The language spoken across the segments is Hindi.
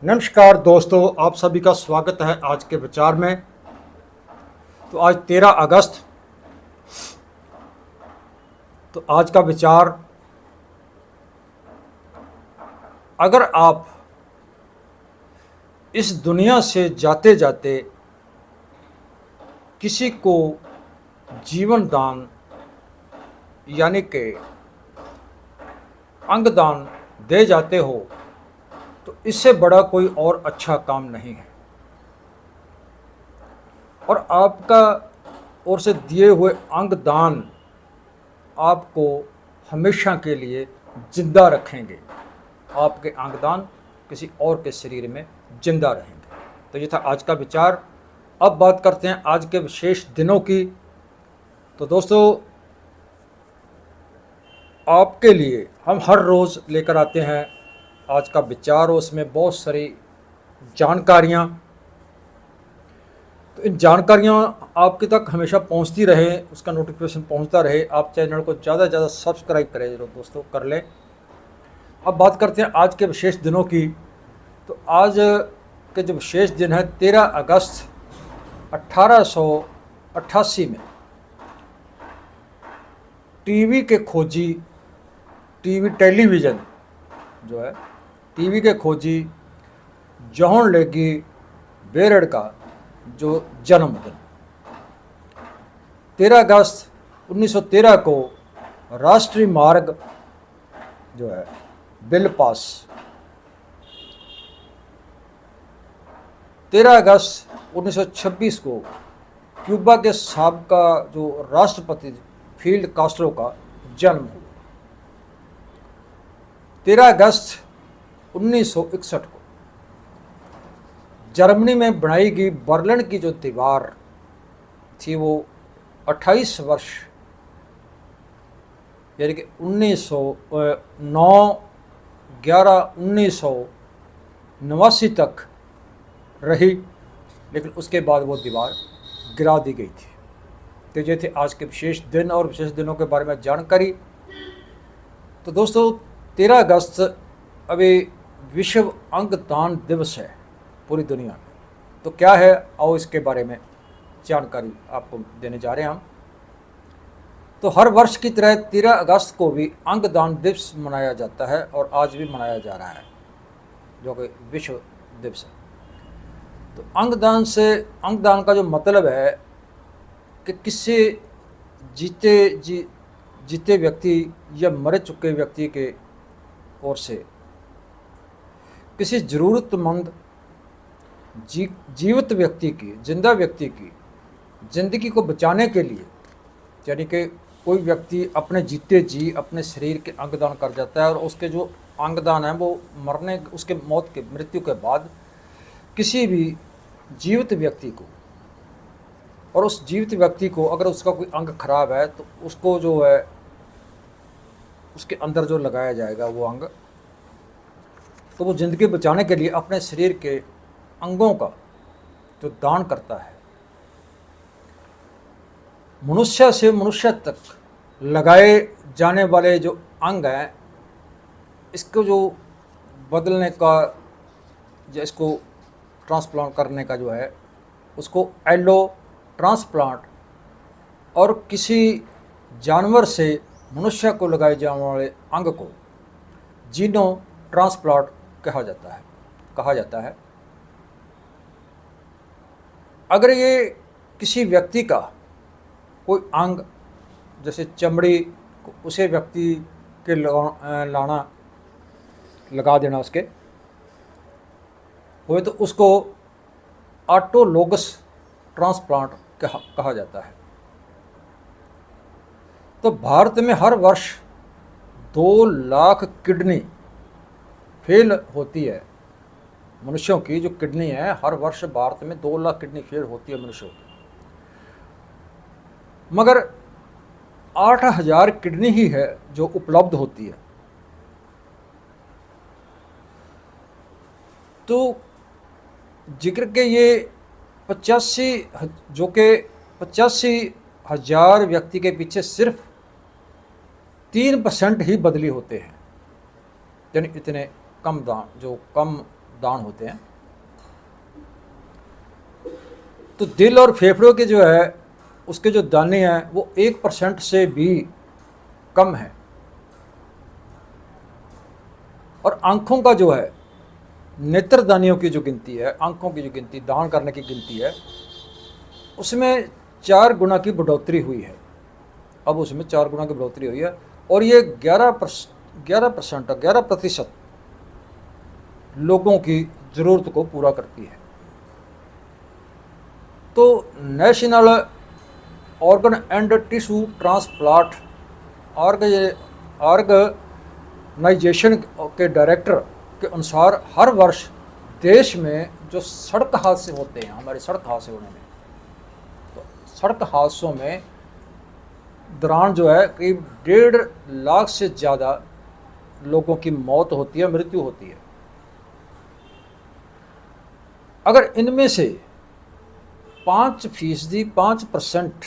नमस्कार दोस्तों, आप सभी का स्वागत है आज के विचार में। तो आज 13 अगस्त। तो आज का विचार, अगर आप इस दुनिया से जाते जाते किसी को जीवन दान यानी कि अंगदान दे जाते हो तो इससे बड़ा कोई और अच्छा काम नहीं है। और आपका ओर से दिए हुए अंगदान आपको हमेशा के लिए जिंदा रखेंगे। आपके अंगदान किसी और के शरीर में जिंदा रहेंगे। तो ये था आज का विचार। अब बात करते हैं आज के विशेष दिनों की। तो दोस्तों, आपके लिए हम हर रोज़ लेकर आते हैं आज का विचार, और उसमें बहुत सारी जानकारियाँ। तो इन जानकारियाँ आपके तक हमेशा पहुंचती रहे, उसका नोटिफिकेशन पहुंचता रहे। आप चैनल को ज़्यादा से ज़्यादा सब्सक्राइब करें जरूर दोस्तों, कर लें। अब बात करते हैं आज के विशेष दिनों की। तो आज के जो विशेष दिन है 13 अगस्त 1888 में टीवी के खोजी, टेलीविज़न जो है, टीवी के खोजी जॉन लेगी बेरड का जो जन्मदिन 13 अगस्त 1913 को राष्ट्रीय मार्ग जो है बिल पास। 13 अगस्त 1926 को क्यूबा के साबका जो राष्ट्रपति फील्ड कास्ट्रो का जन्म हुआ। 13 अगस्त 1961 को जर्मनी में बनाई गई बर्लिन की जो दीवार थी वो 28 वर्ष यानी कि 1989 तक रही, लेकिन उसके बाद वो दीवार गिरा दी गई थी। तो ये थे आज के विशेष दिन और विशेष दिनों के बारे में जानकारी। तो दोस्तों, 13 अगस्त अभी विश्व अंगदान दिवस है पूरी दुनिया में। तो क्या है, आओ इसके बारे में जानकारी आपको देने जा रहे हैं हम। तो हर वर्ष की तरह 13 अगस्त को भी अंगदान दिवस मनाया जाता है, और आज भी मनाया जा रहा है, जो कि विश्व दिवस है। तो अंगदान का जो मतलब है कि किसी जीते व्यक्ति या मर चुके व्यक्ति के ओर से किसी ज़रूरतमंद जीवित व्यक्ति की, जिंदा व्यक्ति की ज़िंदगी को बचाने के लिए, यानी कि कोई व्यक्ति अपने जीते जी अपने शरीर के अंगदान कर जाता है, और उसके जो अंगदान है वो उसके मृत्यु के बाद किसी भी जीवित व्यक्ति को, और उस जीवित व्यक्ति को अगर उसका कोई अंग खराब है तो उसको जो है उसके अंदर जो लगाया जाएगा वो अंग, तो वो ज़िंदगी बचाने के लिए अपने शरीर के अंगों का जो दान करता है। मनुष्य से मनुष्य तक लगाए जाने वाले जो अंग हैं, इसको जो बदलने का या इसको ट्रांसप्लांट करने का जो है उसको एलो ट्रांसप्लांट, और किसी जानवर से मनुष्य को लगाए जाने वाले अंग को जीनो ट्रांसप्लांट कहा जाता है। अगर ये किसी व्यक्ति का कोई अंग, जैसे चमड़ी, उसे व्यक्ति के लगा देना उसके हुए, तो उसको ऑटोलोगस ट्रांसप्लांट कहा जाता है। तो भारत में हर वर्ष 2 लाख किडनी फेल होती है। मनुष्यों की जो किडनी है, हर वर्ष भारत में 2 लाख किडनी फेल होती है मनुष्यों की, मगर 8,000 किडनी ही है जो उपलब्ध होती है। तो जिक्र के ये 85,000 व्यक्ति के पीछे सिर्फ 3% ही बदली होते हैं, यानी इतने कम दान होते हैं। तो दिल और फेफड़ों के जो है उसके जो दाने हैं वो 1% से भी कम है। और आंखों का जो है नेत्रदानियों की जो गिनती है, आंखों की जो गिनती, दान करने की गिनती है, उसमें 4 गुना की बढ़ोतरी हुई है। अब उसमें 4 गुना की बढ़ोतरी हुई है और ये 11% लोगों की ज़रूरत को पूरा करती है। तो national organ and tissue transplant organisation के डायरेक्टर के अनुसार हर वर्ष देश में जो सड़क हादसे होते हैं, हमारे सड़क हादसे होने में, तो सड़क हादसों में दौरान जो है करीब 1.5 लाख से ज़्यादा लोगों की मौत होती है, मृत्यु होती है। अगर इनमें से 5%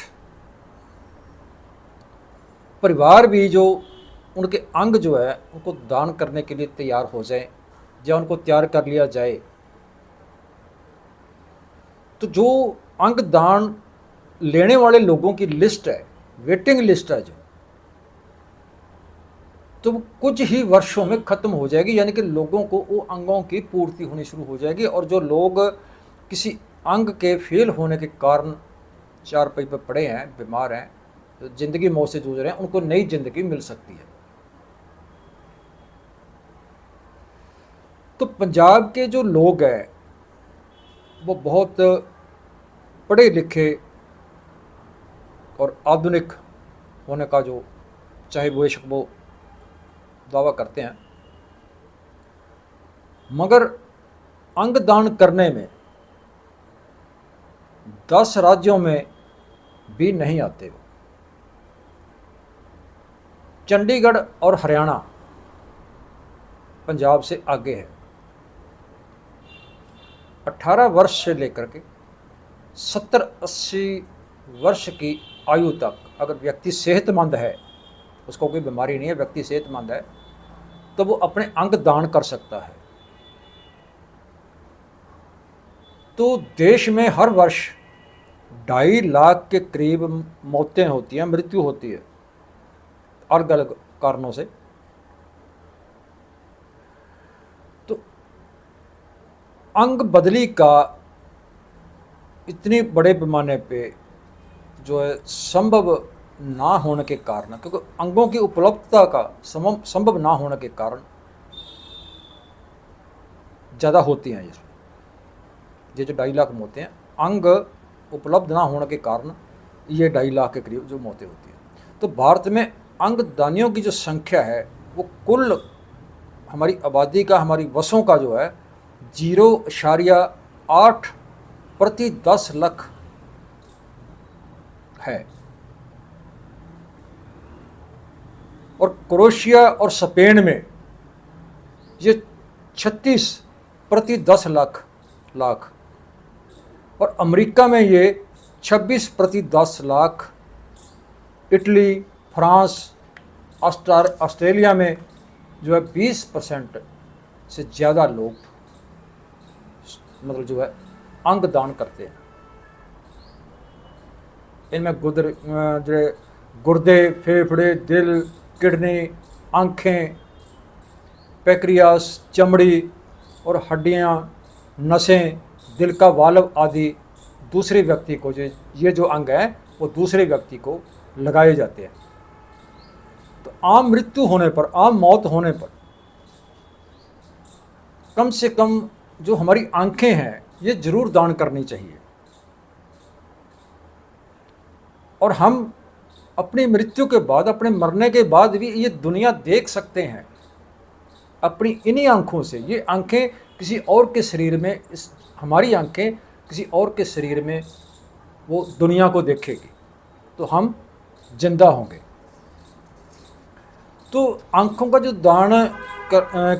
परिवार भी जो उनके अंग जो है उनको दान करने के लिए तैयार हो जाए या उनको तैयार कर लिया जाए, तो जो अंग दान लेने वाले लोगों की लिस्ट है, वेटिंग लिस्ट है जो, तो वो कुछ ही वर्षों में ख़त्म हो जाएगी। यानी कि लोगों को वो अंगों की पूर्ति होनी शुरू हो जाएगी और जो लोग किसी अंग के फेल होने के कारण चारपाई पर पड़े हैं, बीमार हैं, तो ज़िंदगी मौत से जूझ रहे हैं, उनको नई ज़िंदगी मिल सकती है। तो पंजाब के जो लोग हैं वो बहुत पढ़े लिखे और आधुनिक होने का जो चाहे बेशक वो दावा करते हैं, मगर अंग दान करने में 10 राज्यों में भी नहीं आते। वो चंडीगढ़ और हरियाणा पंजाब से आगे है। 18 वर्ष से लेकर के 70-80 वर्ष की आयु तक अगर व्यक्ति सेहतमंद है, उसको कोई बीमारी नहीं है, व्यक्ति सेहतमंद है, तो वो अपने अंग दान कर सकता है। तो देश में हर वर्ष 2.5 लाख के करीब मौतें होती हैं, मृत्यु होती है अलग अलग कारणों से। तो अंग बदली का इतने बड़े पैमाने पे जो है संभव ना होने के कारण, क्योंकि अंगों की उपलब्धता का संभव ना होने के कारण ज़्यादा होती हैं ये जो 2.5 लाख मौतें हैं, अंग उपलब्ध ना होने के कारण ये 2.5 लाख के करीब जो मौतें होती हैं। तो भारत में अंग दानियों की जो संख्या है वो कुल हमारी आबादी का, हमारी वसों का जो है 0.8 प्रति 10 लाख है। और क्रोएशिया और स्पेन में ये 36 प्रति 10 लाख और अमेरिका में ये 26 प्रति 10 लाख, इटली, फ्रांस, ऑस्ट्रेलिया में जो है 20% से ज़्यादा लोग मतलब जो है अंग दान करते हैं। इनमें गुर्दे, फेफड़े, दिल, किडनी, आँखें, पैक्रियास, चमड़ी और हड्डियाँ, नसें, दिल का वाल्व आदि दूसरे व्यक्ति को, जो ये जो अंग हैं वो दूसरे व्यक्ति को लगाए जाते हैं। तो आम मृत्यु होने पर, आम मौत होने पर कम से कम जो हमारी आँखें हैं ये ज़रूर दान करनी चाहिए। और हम अपनी मृत्यु के बाद, अपने मरने के बाद भी ये दुनिया देख सकते हैं अपनी इन्हीं आँखों से। ये आँखें किसी और के शरीर में, हमारी आँखें किसी और के शरीर में वो दुनिया को देखेगी तो हम जिंदा होंगे। तो आँखों का जो दान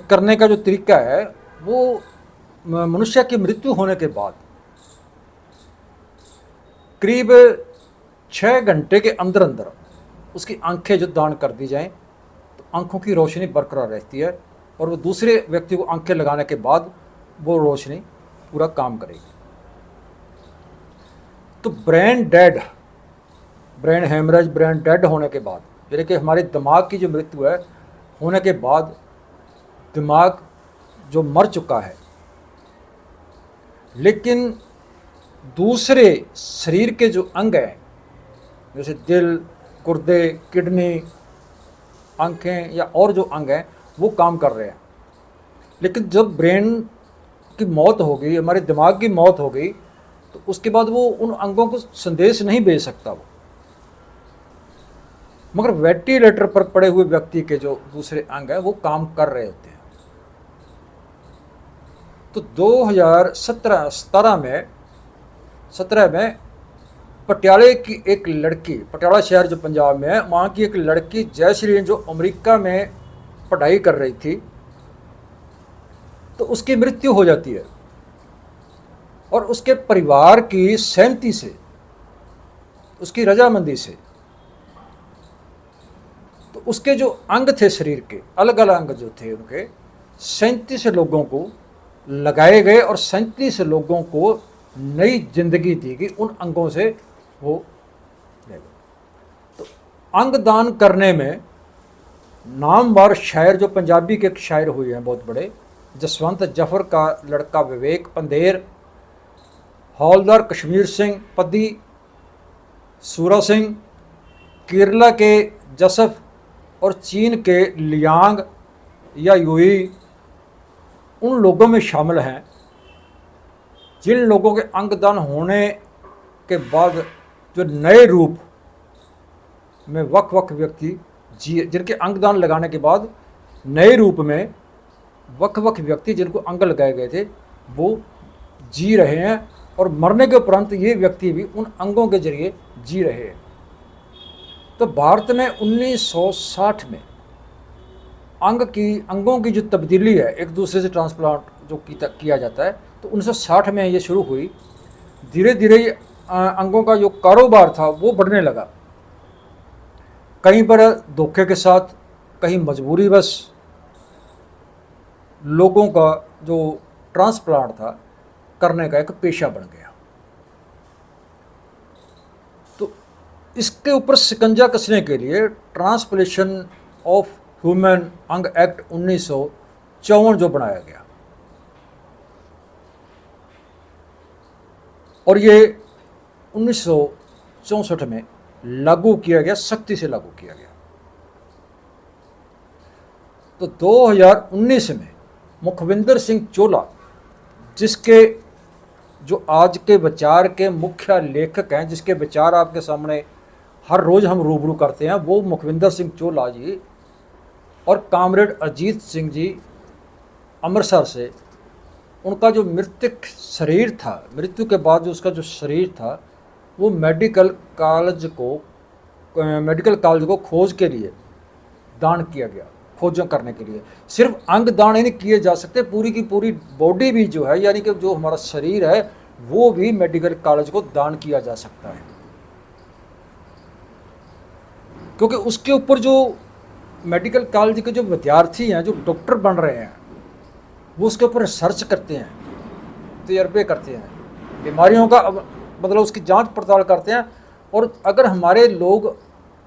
करने का जो तरीका है वो मनुष्य की मृत्यु होने के बाद करीब 6 घंटे के अंदर अंदर उसकी आंखें जो दान कर दी जाएं तो आंखों की रोशनी बरकरार रहती है और वो दूसरे व्यक्ति को आंखें लगाने के बाद वो रोशनी पूरा काम करेगी। तो brain dead, brain haemorrhage, brain dead होने के बाद, यानी कि हमारे दिमाग की जो मृत्यु है होने के बाद, दिमाग जो मर चुका है, लेकिन दूसरे शरीर के जो अंग हैं जैसे दिल, गुर्दे, किडनी, आंखें या और जो अंग हैं वो काम कर रहे हैं। लेकिन जब ब्रेन की मौत हो गई, हमारे दिमाग की मौत हो गई, तो उसके बाद वो उन अंगों को संदेश नहीं भेज सकता वो। मगर वेंटिलेटर पर पड़े हुए व्यक्ति के जो दूसरे अंग हैं वो काम कर रहे होते हैं। तो 2017 में पटियाले की एक लड़की, पटियाला शहर जो पंजाब में है, वहाँ की एक लड़की जयश्री जो अमेरिका में पढ़ाई कर रही थी, तो उसकी मृत्यु हो जाती है। और उसके परिवार की सहमति से, उसकी रजामंदी से, तो उसके जो अंग थे शरीर के, अलग अलग अंग जो थे उनके, 37 लोगों को लगाए गए और 37 लोगों को नई जिंदगी दी गई उन अंगों से वो ले गए। तो अंग दान करने में नामवर शायर जो पंजाबी के एक शायर हुए हैं बहुत बड़े, जसवंत जफर का लड़का विवेक पंधेर, हौलदार कश्मीर सिंह पद्दी, सूरा सिंह, केरला के जसफ और चीन के लियांग या यूई उन लोगों में शामिल हैं जिन लोगों के अंगदान होने के बाद जो नए रूप में वक व्यक्ति जी, जिनके अंगदान लगाने के बाद नए रूप में वक व्यक्ति जिनको अंग लगाए गए थे वो जी रहे हैं, और मरने के उपरांत ये व्यक्ति भी उन अंगों के जरिए जी रहे हैं। तो भारत में 1960 में अंगों की जो तब्दीली है, एक दूसरे से ट्रांसप्लांट जो किया जाता है, तो 1960 में ये शुरू हुई। धीरे धीरे अंगों का जो कारोबार था वो बढ़ने लगा, कहीं पर धोखे के साथ, कहीं मजबूरीवश लोगों का जो ट्रांसप्लांट था करने का एक पेशा बन गया। तो इसके ऊपर शिकंजा कसने के लिए ट्रांसप्लेशन ऑफ ह्यूमन अंग एक्ट 1954 जो बनाया गया, और ये 1964 में लागू किया गया, सख्ती से लागू किया गया। तो 2019 में मुखविंदर सिंह चोला, जिसके जो आज के विचार के मुख्य लेखक हैं, जिसके विचार आपके सामने हर रोज़ हम रूबरू करते हैं, वो मुखविंदर सिंह चोला जी और कामरेड अजीत सिंह जी अमृतसर से, उनका जो मृतक शरीर था, मृत्यु के बाद जो उसका जो शरीर था, वो मेडिकल कॉलेज को खोज के लिए दान किया गया, खोजें करने के लिए। सिर्फ अंग दान ही नहीं किए जा सकते, पूरी की पूरी बॉडी भी जो है, यानी कि जो हमारा शरीर है वो भी मेडिकल कॉलेज को दान किया जा सकता है, क्योंकि उसके ऊपर जो मेडिकल कॉलेज के जो विद्यार्थी हैं, जो डॉक्टर बन रहे हैं, वो उसके ऊपर रिसर्च करते हैं, तजर्बे करते हैं, बीमारियों का मतलब उसकी जांच पड़ताल करते हैं। और अगर हमारे लोग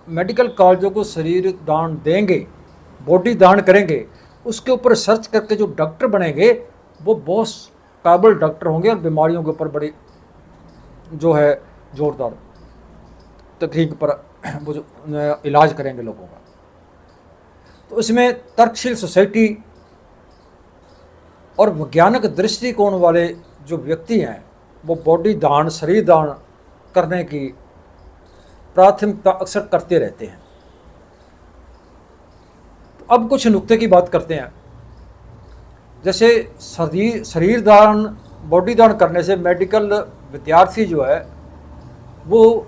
मेडिकल कॉलेजों को शरीर दान देंगे, बॉडी दान करेंगे, उसके ऊपर रिसर्च करके जो डॉक्टर बनेंगे वो बहुत काबिल डॉक्टर होंगे और बीमारियों के ऊपर बड़ी जो है जोरदार तकनीक पर वो जो इलाज करेंगे लोगों का। तो इसमें तर्कशील सोसाइटी और वैज्ञानिक दृष्टिकोण वाले जो व्यक्ति हैं वो बॉडी दान, शरीर दान करने की प्राथमिकता अक्सर करते रहते हैं। तो अब कुछ नुक्ते की बात करते हैं। जैसे शरीर दान, बॉडी दान करने से मेडिकल विद्यार्थी जो है वो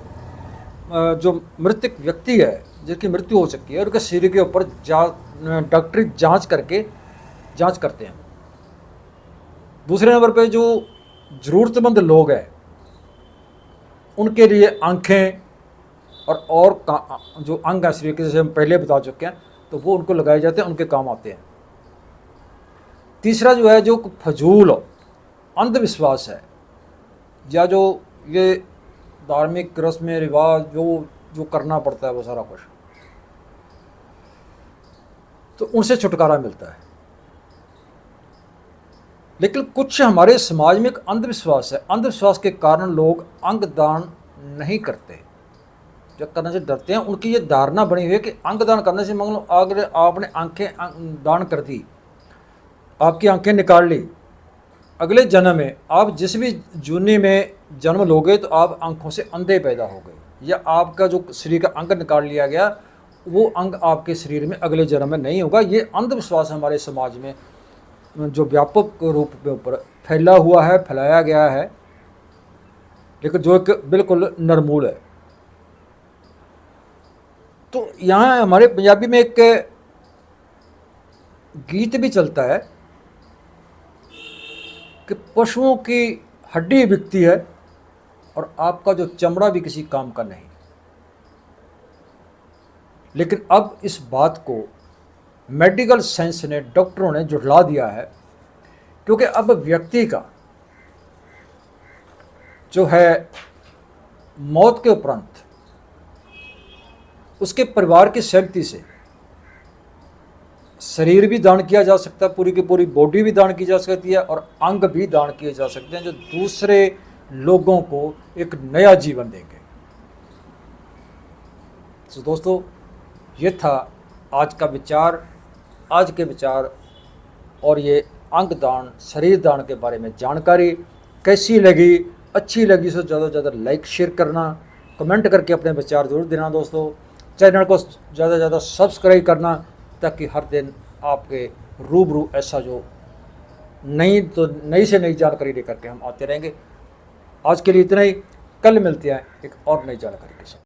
जो मृतक व्यक्ति है जिसकी मृत्यु हो सकती है, उनके शरीर के ऊपर डॉक्टरी जांच करते हैं। दूसरे नंबर पे जो ज़रूरतमंद लोग हैं उनके लिए आँखें और जो अंग है शरीर के, जैसे हम पहले बता चुके हैं, तो वो उनको लगाए जाते हैं, उनके काम आते हैं। तीसरा जो है, जो फजूल अंधविश्वास है, या जो ये धार्मिक रस्में रिवाज जो जो करना पड़ता है वो सारा कुछ, तो उनसे छुटकारा मिलता है। लेकिन कुछ हमारे समाज में एक अंधविश्वास है, अंधविश्वास के कारण लोग अंग दान नहीं करते, जो करने से डरते हैं। उनकी ये धारणा बनी हुई है कि अंग दान करने से, मान लो अगर आपने आंखें दान कर दी, आपकी आंखें निकाल ली, अगले जन्म में आप जिस भी जूनी में जन्म लोगे तो आप आंखों से अंधे पैदा हो गए, या आपका जो शरीर का अंग निकाल लिया गया वो अंग आपके शरीर में अगले जन्म में नहीं होगा। ये अंधविश्वास हमारे समाज में जो व्यापक रूप में ऊपर फैला हुआ है, फैलाया गया है, लेकिन जो एक बिल्कुल निर्मूल है। तो यहाँ हमारे पंजाबी में एक गीत भी चलता है कि पशुओं की हड्डी बिकती है और आपका जो चमड़ा भी किसी काम का नहीं। लेकिन अब इस बात को मेडिकल साइंस ने, डॉक्टरों ने झुठला दिया है, क्योंकि अब व्यक्ति का जो है मौत के उपरांत उसके परिवार की सहमति से शरीर भी दान किया जा सकता है, पूरी की पूरी बॉडी भी दान की जा सकती है, और अंग भी दान किए जा सकते हैं, जो दूसरे लोगों को एक नया जीवन देंगे। तो दोस्तों, ये था आज का विचार, आज के विचार, और ये अंग दान, शरीर दान के बारे में जानकारी कैसी लगी, अच्छी लगी तो ज़्यादा से ज़्यादा लाइक शेयर करना, कमेंट करके अपने विचार जरूर देना। दोस्तों, चैनल को ज़्यादा से ज़्यादा सब्सक्राइब करना, ताकि हर दिन आपके रूबरू ऐसा जो नई से नई जानकारी लेकर के हम आते रहेंगे। आज के लिए इतना ही, कल मिलते हैं एक और नई जानकारी के साथ।